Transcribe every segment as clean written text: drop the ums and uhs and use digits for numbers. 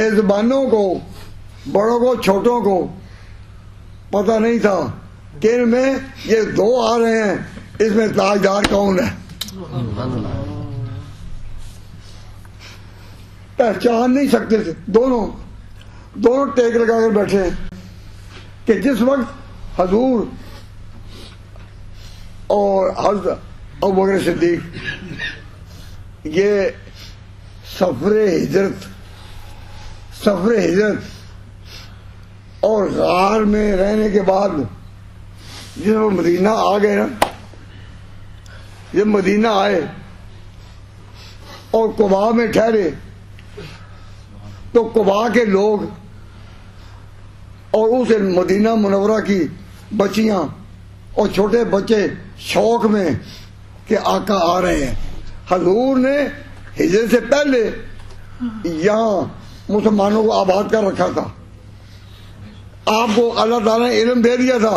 میزبانوں کو، بڑوں کو چھوٹوں کو پتہ نہیں تھا کہ ان میں یہ دو آ رہے ہیں، اس میں تاجدار کون ہے؟ پہچان نہیں سکتے تھے، دونوں ٹیک لگا کر بیٹھے ہیں کہ جس وقت حضور اور حضرت ابوبکر صدیق یہ سفر ہجرت اور غار میں رہنے کے بعد جب وہ مدینہ آ گئے نا، جب مدینہ آئے اور قباء میں ٹھہرے تو قباء کے لوگ اور اس مدینہ منورہ کی بچیاں اور چھوٹے بچے شوق میں کہ آقا آ رہے ہیں۔ حضور نے ہجرت سے پہلے یہاں مسلمانوں کو آباد کر رکھا تھا، آپ کو اللہ تعالیٰ نے علم دے دیا تھا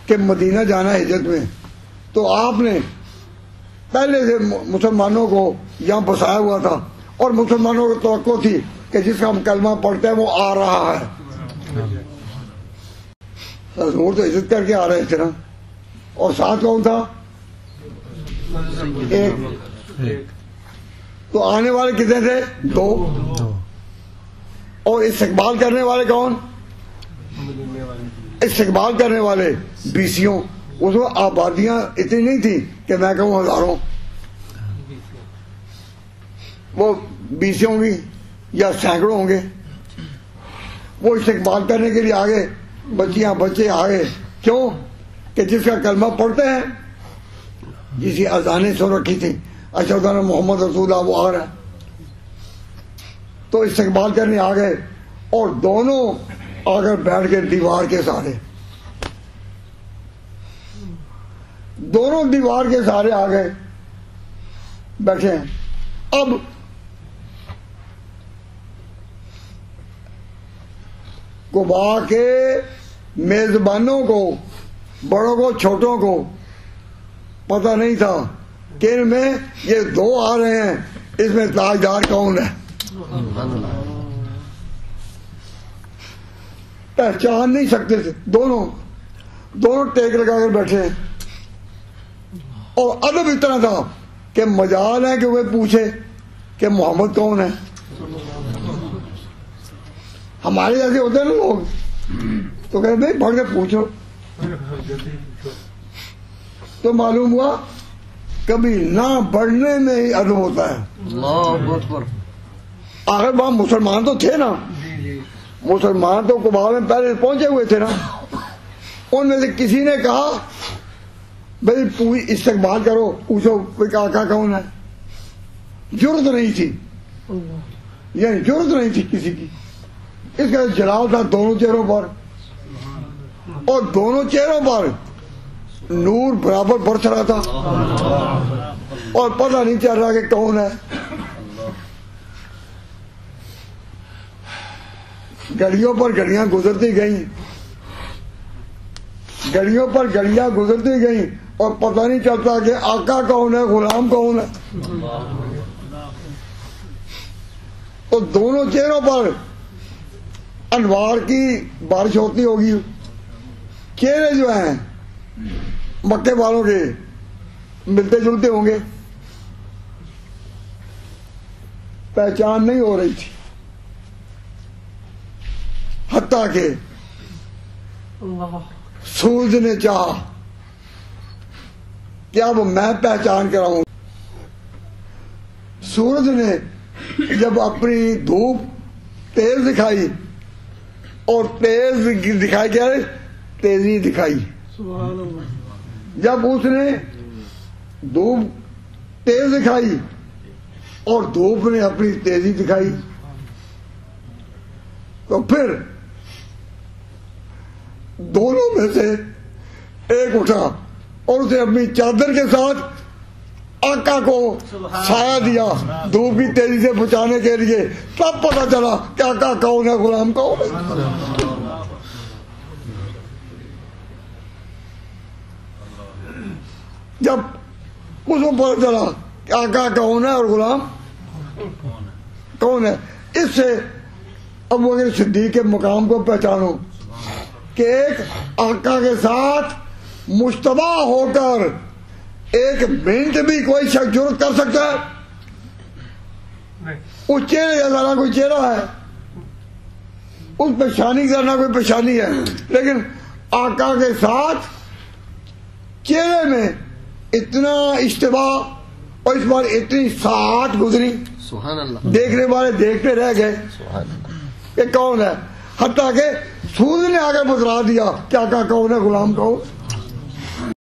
کہ مدینہ جانا ہے ہجرت میں، تو آپ نے پہلے سے مسلمانوں کو یہاں بسایا ہوا تھا اور مسلمانوں کو توقع تھی کہ جس کا ہم کلمہ پڑھتے ہیں وہ آ رہا ہے۔ حضور تو عزت کر کے آ رہے تھے نا، اور ساتھ کون تھا؟ ایک۔ تو آنے والے کتنے تھے؟ دو۔ اور استقبال کرنے والے کون؟ استقبال کرنے والے بیسیوں۔ اس میں آبادیاں اتنی نہیں تھی کہ میں کہوں ہزاروں، وہ بیسیوں بھی یا سینکڑوں ہوں گے۔ وہ استقبال کرنے کے لیے آگے، بچیاں بچے آگے، کیوں کہ جس کا کلمہ پڑھتے ہیں، جسی اذانیں سن رکھی تھی اشہد ان محمد رسول اللہ، وہ آ رہا ہے، تو استقبال کرنے آ گئے اور دونوں آ کر بیٹھ کے دیوار کے سہارے، دونوں دیوار کے سہارے آ گئے بیٹھے ہیں۔ اب قباء کے میزبانوں کو، بڑوں کو چھوٹوں کو پتہ نہیں تھا کہ ان میں یہ دو آ رہے ہیں، اس میں تاجدار کون ہے؟ پہچان نہیں سکتے تھے، دونوں ٹیک لگا کر بیٹھے ہیں، اور ادب اتنا تھا کہ مجال ہے کہ وہ پوچھے کہ محمد کون ہے۔ ہمارے جیسے ہوتے ہیں نا لوگ، تو کہتے ہیں بڑھ کے پوچھو، تو معلوم ہوا کبھی نہ بڑھنے میں ہی ادب ہوتا ہے۔ اللہ اکبر۔ آخر وہاں مسلمان تو تھے نا، مسلمان تو قباء میں پہلے پہنچے ہوئے تھے نا، ان میں سے کسی نے کہا بھائی استقبال کرو، پوچھو کوئی آقا کون ہے؟ جرت نہیں تھی، یعنی جرت نہیں تھی کسی کی۔ اس کا جلال تھا دونوں چہروں پر، اور دونوں چہروں پر نور برابر برس رہا تھا، اور پتہ نہیں چل رہا کہ کون ہے۔ گلیوں پر گلیاں گزرتی گئیں، گلیوں پر گلیاں گزرتی گئیں، اور پتہ نہیں چلتا کہ آقا کون ہے، غلام کون ہے۔ تو دونوں چہروں پر انوار کی بارش ہوتی ہوگی۔ چہرے جو ہیں مکے والوں کے ملتے جلتے ہوں گے، پہچان نہیں ہو رہی تھی، حتیٰ کہ سورج نے چاہا کہ اب میں پہچان کراؤں۔ سورج نے جب اپنی دھوپ تیز دکھائی، اور تیز دکھائی کیا ہے؟ تیزی دکھائی۔ جب اس نے دھوپ تیز دکھائی اور دھوپ نے اپنی تیزی دکھائی، تو پھر دونوں میں سے ایک اٹھا اور اسے اپنی چادر کے ساتھ آقا کو سایہ دیا دھوپ کی تیزی سے بچانے کے لیے۔ تب پتہ چلا کہ آقا کون ہے، غلام کون ہے۔ جب اس کو پتہ چلا کہ آقا کون ہے اور غلام کون ہے، اس سے اب وہ اگر صدیق کے مقام کو پہچانو کہ ایک آقا کے ساتھ مشتبہ ہو کر ایک منٹ بھی کوئی شخص جرت کر سکتا ہے؟ اس چہرے کا ذرا کوئی چہرہ ہے، اس پیشانی کا نہ کوئی پیشانی ہے، لیکن آقا کے ساتھ چہرے میں اتنا اشتباہ اور اس بار اتنی ساعت گزری، سبحان اللہ، دیکھنے والے دیکھتے رہ گئے کہ کون ہے، حتیٰ کہ سورج نے آ کر بتلا دیا کہ آقا کون ہے، غلام کون۔